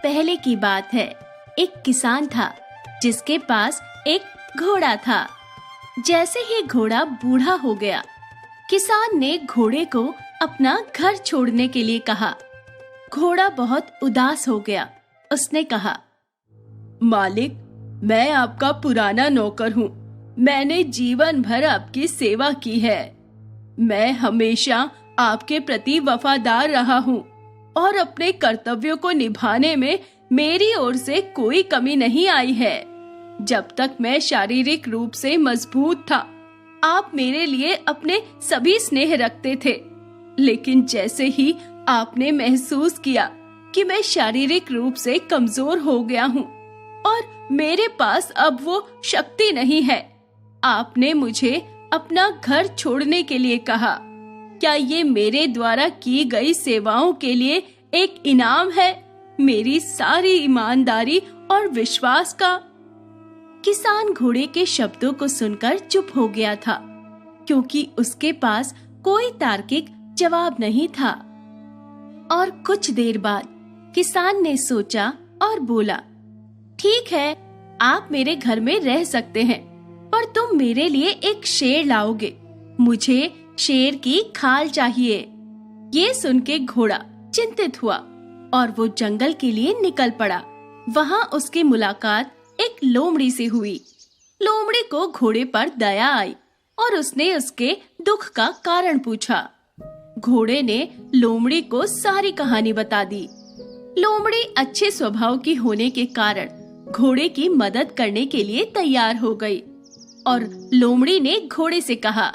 पहले की बात है। एक किसान था जिसके पास एक घोड़ा था। जैसे ही घोड़ा बूढ़ा हो गया, किसान ने घोड़े को अपना घर छोड़ने के लिए कहा। घोड़ा बहुत उदास हो गया। उसने कहा, मालिक, मैं आपका पुराना नौकर हूँ। मैंने जीवन भर आपकी सेवा की है। मैं हमेशा आपके प्रति वफादार रहा हूँ और अपने कर्तव्यों को निभाने में मेरी ओर से कोई कमी नहीं आई है। जब तक मैं शारीरिक रूप से मजबूत था, आप मेरे लिए अपने सभी स्नेह रखते थे। लेकिन जैसे ही आपने महसूस किया कि मैं शारीरिक रूप से कमजोर हो गया हूँ और मेरे पास अब वो शक्ति नहीं है, आपने मुझे अपना घर छोड़ने के लिए कहा। क्या ये मेरे द्वारा की गई सेवाओं के लिए एक इनाम है, मेरी सारी ईमानदारी और विश्वास का? किसान घोड़े के शब्दों को सुनकर चुप हो गया था, क्योंकि उसके पास कोई तार्किक जवाब नहीं था। और कुछ देर बाद किसान ने सोचा और बोला, ठीक है, आप मेरे घर में रह सकते हैं, पर तुम मेरे लिए एक शेर लाओगे। मुझे शेर की खाल चाहिए। ये सुन के घोड़ा चिंतित हुआ और वो जंगल के लिए निकल पड़ा। वहाँ उसकी मुलाकात एक लोमड़ी से हुई। लोमड़ी को घोड़े पर दया आई और उसने उसके दुख का कारण पूछा। घोड़े ने लोमड़ी को सारी कहानी बता दी। लोमड़ी अच्छे स्वभाव की होने के कारण घोड़े की मदद करने के लिए तैयार हो गई और लोमड़ी ने घोड़े से कहा,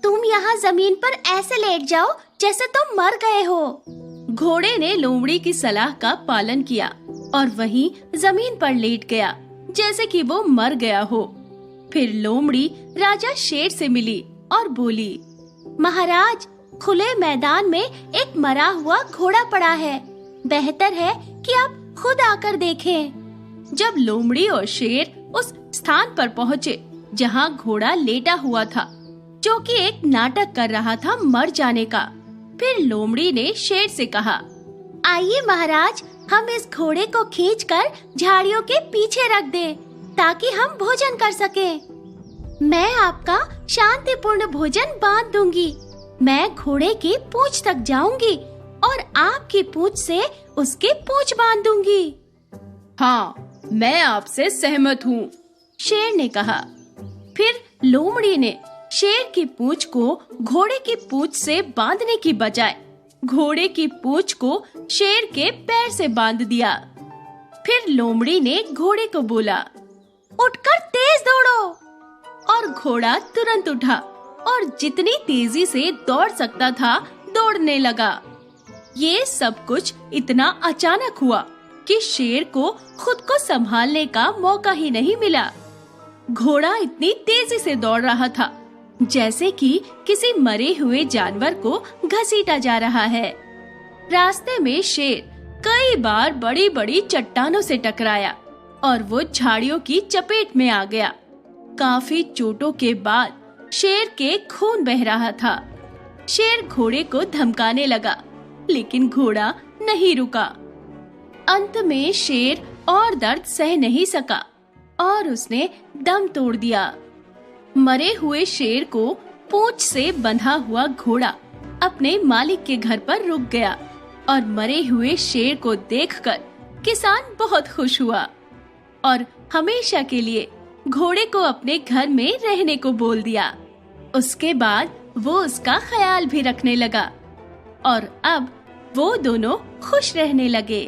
तुम यहाँ जमीन पर ऐसे लेट जाओ जैसे तुम मर गए हो। घोड़े ने लोमड़ी की सलाह का पालन किया और वहीं जमीन पर लेट गया जैसे कि वो मर गया हो। फिर लोमड़ी राजा शेर से मिली और बोली, महाराज, खुले मैदान में एक मरा हुआ घोड़ा पड़ा है। बेहतर है कि आप खुद आकर देखें। जब लोमड़ी और शेर उस स्थान पर पहुँचे जहाँ घोड़ा लेटा हुआ था, जो कि एक नाटक कर रहा था मर जाने का, फिर लोमड़ी ने शेर से कहा, आइए महाराज, हम इस घोड़े को खींचकर झाड़ियों के पीछे रख दें, ताकि हम भोजन कर सकें। मैं आपका शांतिपूर्ण भोजन बांध दूंगी। मैं घोड़े की पूंछ तक जाऊंगी और आपकी पूंछ से उसकी पूंछ बांध दूंगी। हाँ, मैं आपसे सहमत हूँ, शेर ने कहा। फिर लोमड़ी ने शेर की पूंछ को घोड़े की पूंछ से बांधने की बजाय घोड़े की पूंछ को शेर के पैर से बांध दिया। फिर लोमड़ी ने घोड़े को बोला, उठकर तेज दौड़ो। और घोड़ा तुरंत उठा और जितनी तेजी से दौड़ सकता था दौड़ने लगा। ये सब कुछ इतना अचानक हुआ कि शेर को खुद को संभालने का मौका ही नहीं मिला। घोड़ा इतनी तेजी से दौड़ रहा था जैसे कि किसी मरे हुए जानवर को घसीटा जा रहा है। रास्ते में शेर कई बार बड़ी बड़ी चट्टानों से टकराया और वो झाड़ियों की चपेट में आ गया। काफी चोटों के बाद शेर के खून बह रहा था। शेर घोड़े को धमकाने लगा, लेकिन घोड़ा नहीं रुका। अंत में शेर और दर्द सह नहीं सका और उसने दम तोड़ दिया। मरे हुए शेर को पूंछ से बंधा हुआ घोड़ा अपने मालिक के घर पर रुक गया और मरे हुए शेर को देखकर किसान बहुत खुश हुआ और हमेशा के लिए घोड़े को अपने घर में रहने को बोल दिया। उसके बाद वो उसका ख्याल भी रखने लगा और अब वो दोनों खुश रहने लगे।